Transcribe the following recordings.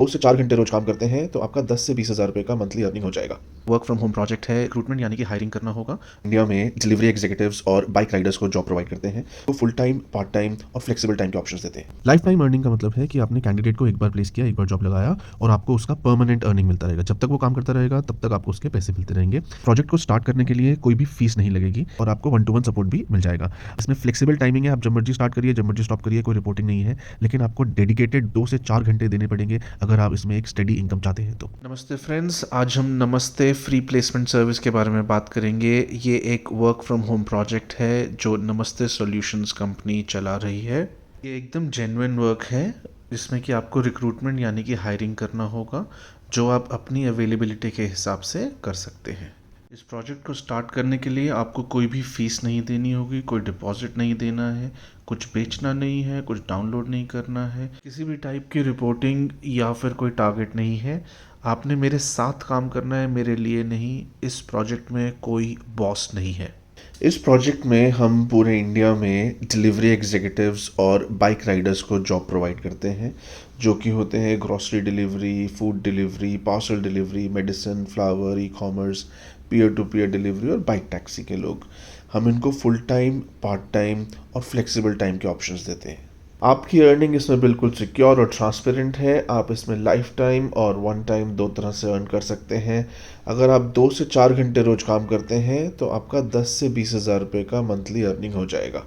2 से 4 घंटे रोज काम करते हैं तो आपका 10 से 20 हज़ार रुपए का मंथली अर्निंग हो जाएगा। वर्क फ्रॉम होम प्रोजेक्ट है, रिक्रूटमेंट यानी कि हायरिंग करना होगा। इंडिया में डिलीवरी एग्जीक्यूटिव्स और बाइक राइडर्स को जॉब प्रोवाइड करते हैं, तो फुल टाइम, पार्ट टाइम और फ्लेक्सिबल टाइम के ऑप्शंस देते हैं। लाइफ टाइम अर्निंग का मतलब है कि आपने कैंडिडेट को एक बार प्लेस किया, एक बार जॉब लगाया और आपको उसका परमानेंट अर्निंग मिलता रहेगा। जब तक वो काम करता रहेगा तब तक आपको उसके पैसे मिलते रहेंगे। प्रोजेक्ट को स्टार्ट करने के लिए कोई भी फीस नहीं लगेगी और आपको 1-to-1 सपोर्ट भी मिल जाएगा। इसमें फ्लेक्सिबल टाइमिंग है, आप जब मर्जी स्टार्ट करिए, जब मर्जी स्टॉप करिए, कोई रिपोर्टिंग नहीं है, लेकिन आपको डेडिकेटेड 2 से 4 घंटे देने पड़ेंगे अगर आप इसमें एक स्टडी इनकम चाहते हैं तो। नमस्ते फ्रेंड्स, आज हम नमस्ते फ्री प्लेसमेंट सर्विस के बारे में बात करेंगे। ये एक वर्क फ्रॉम होम प्रोजेक्ट है जो नमस्ते सॉल्यूशंस कंपनी चला रही है। ये एकदम जेन्युइन वर्क है जिसमें कि आपको रिक्रूटमेंट यानी कि हायरिंग करना होगा, जो आप अपनी अवेलेबिलिटी के हिसाब से कर सकते हैं। इस प्रोजेक्ट को स्टार्ट करने के लिए आपको कोई भी फ़ीस नहीं देनी होगी, कोई डिपॉजिट नहीं देना है, कुछ बेचना नहीं है, कुछ डाउनलोड नहीं करना है, किसी भी टाइप की रिपोर्टिंग या फिर कोई टारगेट नहीं है। आपने मेरे साथ काम करना है, मेरे लिए नहीं। इस प्रोजेक्ट में कोई बॉस नहीं है। इस प्रोजेक्ट में हम पूरे इंडिया में डिलीवरी एग्जीक्यूटिव्स और बाइक राइडर्स को जॉब प्रोवाइड करते हैं, जो कि होते हैं grocery delivery, food delivery, parcel delivery, medicine, flower, e commerce, peer to peer delivery और बाइक टैक्सी के लोग। हम इनको फुल टाइम, पार्ट टाइम और फ्लेक्सिबल टाइम के ऑप्शंस देते हैं। आपकी अर्निंग इसमें बिल्कुल सिक्योर और ट्रांसपेरेंट है। आप इसमें लाइफ टाइम और वन टाइम दो तरह से अर्न कर सकते हैं। अगर आप 2 से 4 घंटे रोज काम करते हैं तो आपका 10 से 20 हज़ार रुपये का मंथली अर्निंग हो जाएगा।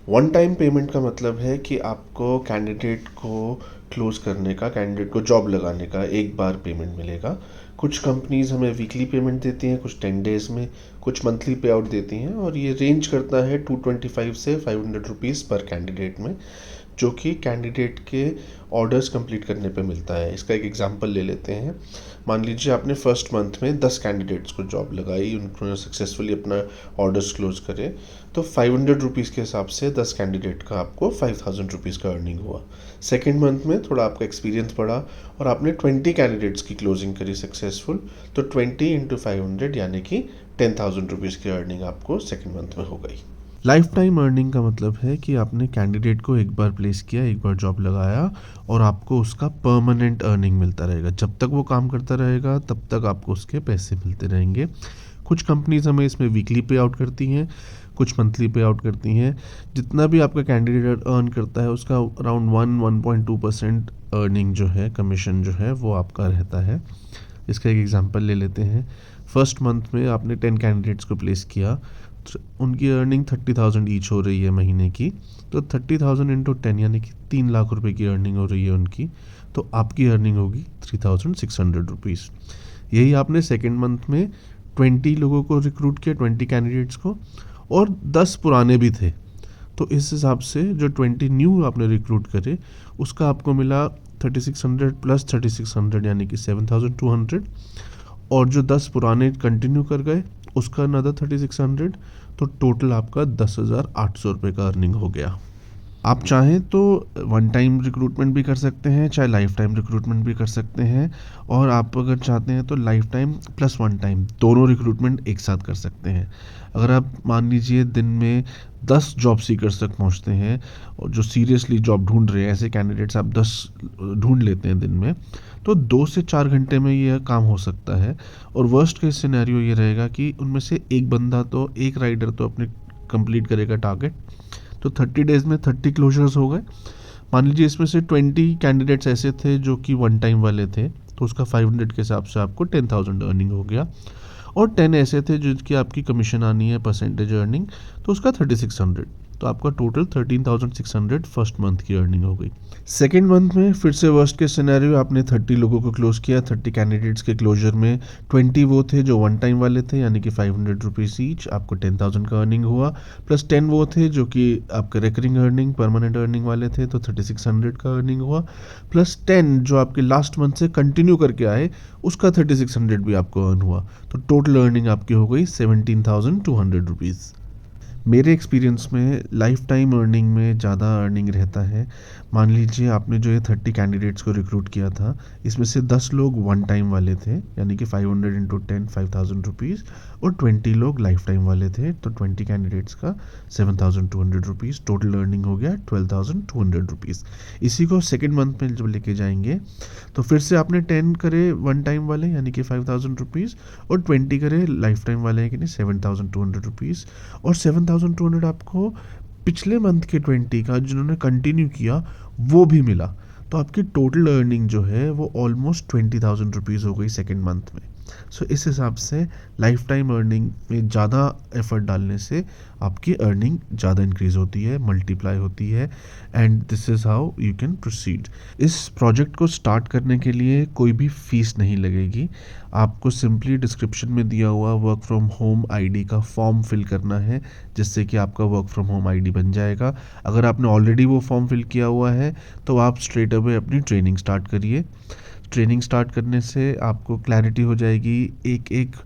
वन टाइम पेमेंट का मतलब है कि आपको कैंडिडेट को क्लोज करने का, कैंडिडेट को जॉब लगाने का एक बार पेमेंट मिलेगा। कुछ कंपनीज हमें वीकली पेमेंट देती हैं, कुछ 10 डेज़ में, कुछ मंथली पे आउट देती हैं और ये रेंज करता है 225 से 500 रुपीज़ पर कैंडिडेट में, जो कि कैंडिडेट के ऑर्डर्स कंप्लीट करने पे मिलता है। इसका एक एग्जांपल ले लेते हैं। मान लीजिए आपने फर्स्ट मंथ में 10 कैंडिडेट्स को जॉब लगाई, उन्होंने सक्सेसफुली अपना ऑर्डर्स क्लोज करे, तो 500 रुपीज़ के हिसाब से 10 कैंडिडेट का आपको 5000 रुपीज़ का अर्निंग हुआ। सेकेंड मंथ में थोड़ा आपका एक्सपीरियंस बढ़ा और आपने 20 कैंडिडेट्स की क्लोजिंग करी सक्सेसफुल, तो 20 इंटू 500 यानी कि 10,000 रुपीज़ की अर्निंग आपको सेकेंड मंथ में हो गई। लाइफ टाइम अर्निंग का मतलब है कि आपने कैंडिडेट को एक बार प्लेस किया, एक बार जॉब लगाया और आपको उसका परमानेंट अर्निंग मिलता रहेगा। जब तक वो काम करता रहेगा तब तक आपको उसके पैसे मिलते रहेंगे। कुछ कंपनीज हमें इसमें वीकली पे आउट करती हैं, कुछ मंथली पे आउट करती हैं। जितना भी आपका कैंडिडेट अर्न करता है उसका अराउंड 1.2% अर्निंग जो है, कमीशन जो है, वो आपका रहता है। इसका एक एग्जांपल ले लेते हैं। फर्स्ट मंथ में आपने 10 कैंडिडेट्स को प्लेस किया, उनकी अर्निंग 30,000 ईच हो रही है महीने की, तो 30,000 इंटू 10 यानी कि 3 लाख रुपए की अर्निंग हो रही है उनकी, तो आपकी अर्निंग होगी 3,600 रुपीज़। यही आपने सेकेंड मंथ में 20 लोगों को रिक्रूट किया, 20 कैंडिडेट्स को, और 10 पुराने भी थे, तो इस हिसाब से जो 20 न्यू आपने रिक्रूट करे उसका आपको मिला 3600 प्लस 3600 यानी कि 7200, और जो 10 पुराने कंटिन्यू कर गए उसका अनदर 3600, तो टोटल आपका 10,800 रुपये का अर्निंग हो गया। आप चाहें तो वन टाइम रिक्रूटमेंट भी कर सकते हैं, चाहे लाइफ टाइम रिक्रूटमेंट भी कर सकते हैं, और आप अगर चाहते हैं तो life time plus one time दोनों रिक्रूटमेंट एक साथ कर सकते हैं। अगर आप मान लीजिए दिन में 10 जॉब सीकर्स तक पहुंचते हैं और जो सीरियसली जॉब ढूंढ रहे हैं, ऐसे कैंडिडेट्स आप 10 ढूंढ लेते हैं दिन में, तो 2 से 4 घंटे में यह काम हो सकता है। और वर्स्ट केस सिनेरियो ये रहेगा कि उनमें से एक बंदा तो, एक राइडर तो अपने कंप्लीट करेगा टारगेट, तो 30 डेज़ में 30 क्लोजर्स हो गए। मान लीजिए इसमें से 20 कैंडिडेट्स ऐसे थे जो कि वन टाइम वाले थे, तो उसका 500 के हिसाब से आपको 10,000 अर्निंग हो गया, और 10 ऐसे थे जिनकी आपकी कमीशन आनी है परसेंटेज अर्निंग, तो उसका 3600, तो आपका टोटल 13,600 फर्स्ट मंथ की अर्निंग हो गई। सेकेंड मंथ में फिर से वर्स्ट के सिनेरियो, आपने 30 लोगों को क्लोज किया, 30 कैंडिडेट्स के क्लोजर में 20 वो थे जो वन टाइम वाले थे, यानी कि 500 रुपीज़ ईच, आपको 10,000 का अर्निंग हुआ, प्लस 10 वो थे जो कि आपके रिकरिंग अर्निंग, परमानेंट अर्निंग वाले थे, तो 3600 का अर्निंग हुआ, प्लस 10 जो आपके लास्ट मंथ से कंटिन्यू करके आए, उसका 3600 भी आपको अर्न हुआ, तो टोटल अर्निंग आपकी हो गई 17,200 रुपीज़। मेरे एक्सपीरियंस में लाइफ टाइम अर्निंग में ज़्यादा अर्निंग रहता है। मान लीजिए आपने जो ये 30 कैंडिडेट्स को रिक्रूट किया था, इसमें से 10 लोग वन टाइम वाले थे, यानी कि 500 इंटू 10 5000 रुपीज़, और 20 लोग लाइफ टाइम वाले थे, तो 20 कैंडिडेट्स का 7200 रुपीज़, टोटल अर्निंग हो गया 12200 रुपीज़। इसी को सेकेंड मंथ में जब लेके जाएंगे तो फिर से आपने 10 करे वन टाइम वाले यानी कि 5000 रुपीज़, और 20 करे लाइफ टाइम वाले यानी कि 7200 रुपीज़, और 7200 आपको पिछले मंथ के 20 का जिन्होंने कंटिन्यू किया वो भी मिला। तो आपकी टोटल अर्निंग जो है वो ऑलमोस्ट 20,000 रुपीज़ हो गई सेकेंड मंथ में। सो इस हिसाब से लाइफ टाइम अर्निंग में ज़्यादा एफर्ट डालने से आपकी अर्निंग ज़्यादा इंक्रीज़ होती है, मल्टीप्लाई होती है, and this is how you can proceed. इस प्रोजेक्ट को स्टार्ट करने के लिए कोई भी फ़ीस नहीं लगेगी। आपको सिंपली डिस्क्रिप्शन में दिया हुआ वर्क फ्रॉम होम आईडी का फॉर्म फिल करना है, जिससे कि आपका वर्क फ्रॉम होम आईडी बन जाएगा। अगर आपने ऑलरेडी वो फॉर्म फिल किया हुआ है तो आप स्ट्रेट अवे अपनी ट्रेनिंग स्टार्ट करिए। ट्रेनिंग स्टार्ट करने से आपको क्लैरिटी हो जाएगी एक एक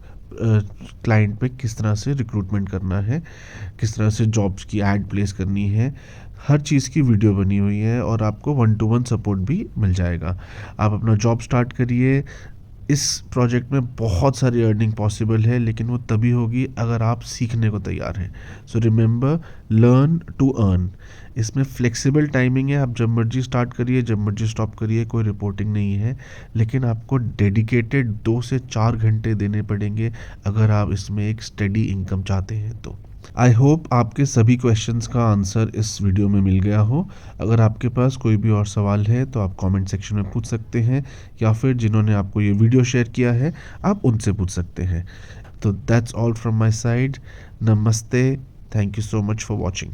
क्लाइंट पे किस तरह से रिक्रूटमेंट करना है, किस तरह से जॉब्स की ऐड प्लेस करनी है। हर चीज़ की वीडियो बनी हुई है और आपको 1-to-1 सपोर्ट भी मिल जाएगा। आप अपना जॉब स्टार्ट करिए। इस प्रोजेक्ट में बहुत सारी अर्निंग पॉसिबल है, लेकिन वो तभी होगी अगर आप सीखने को तैयार हैं। So remember, learn to earn. इसमें फ्लेक्सिबल टाइमिंग है, आप जब मर्जी स्टार्ट करिए, जब मर्जी स्टॉप करिए, कोई रिपोर्टिंग नहीं है, लेकिन आपको डेडिकेटेड 2 से 4 घंटे देने पड़ेंगे अगर आप इसमें एक स्टेडी इनकम चाहते हैं तो। आई होप आपके सभी क्वेश्चंस का आंसर इस वीडियो में मिल गया हो। अगर आपके पास कोई भी और सवाल है तो आप कमेंट सेक्शन में पूछ सकते हैं, या फिर जिन्होंने आपको ये वीडियो शेयर किया है आप उनसे पूछ सकते हैं। तो that's all from my side. नमस्ते। Thank you so much for watching.